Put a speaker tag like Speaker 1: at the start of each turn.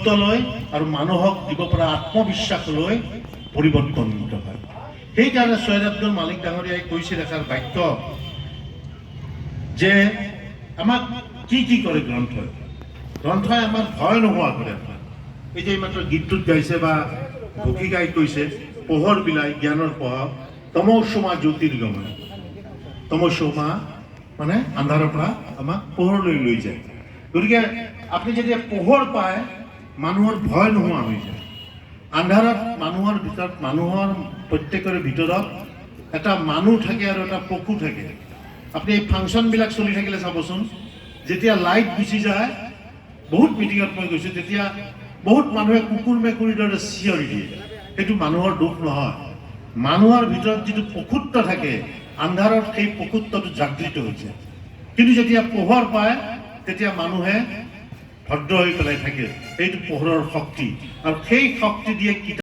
Speaker 1: সত্যলৈ আৰু মানুহক দিব পৰা আত্মবিশ্বাসলৈ পৰিৱৰ্তনিত হয়। সেইকাৰণে ছৈয়দ আব্দুল মালিক ডাঙৰীয়াই কৈছিল এষাৰ বাক্য যে আমাক কি কৰে গ্ৰন্থই আমাৰ ভয় নোহোৱা কৰে। এই যে মাত্ৰ গীতটোত গাইছে বা ঘোষিকাই কৈছে, পোহৰ বিলাই জ্ঞানৰ পোহৰ, তমৌসুমা জ্যোতিৰ্গময়। তমৌসুমা মানে আন্ধাৰৰ পৰা আমাক পোহৰলৈ লৈ যায়। গতিকে আপুনি যেতিয়া পোহৰ পায়, মানুহৰ ভয় নোহোৱা হৈ যায়। আন্ধাৰত মানুহৰ ভিতৰত, মানুহৰ প্ৰত্যেকৰে ভিতৰত এটা মানুহ থাকে আৰু এটা পশু থাকে। আপুনি এই ফাংচনবিলাক চলি থাকিলে চাবচোন, যেতিয়া লাইট গুচি যায়, বহুত মিটিঙত মই গৈছোঁ, তেতিয়া বহুত মানুহে কুকুৰ মেকুৰীৰ দৰে চিঞৰি দিয়ে। সেইটো মানুহৰ দোষ নহয়। মানুহৰ ভিতৰত যিটো পশুত্ব থাকে, আন্ধাৰত সেই পশুত্বটো জাগৃত হৈছে। কিন্তু যেতিয়া পোহৰ পায়, তেতিয়া মানুহে ভদ্ৰ হৈ পেলাই থাকে। সেইটো পোহৰৰ শক্তি, আৰু সেই শক্তি দিয়ে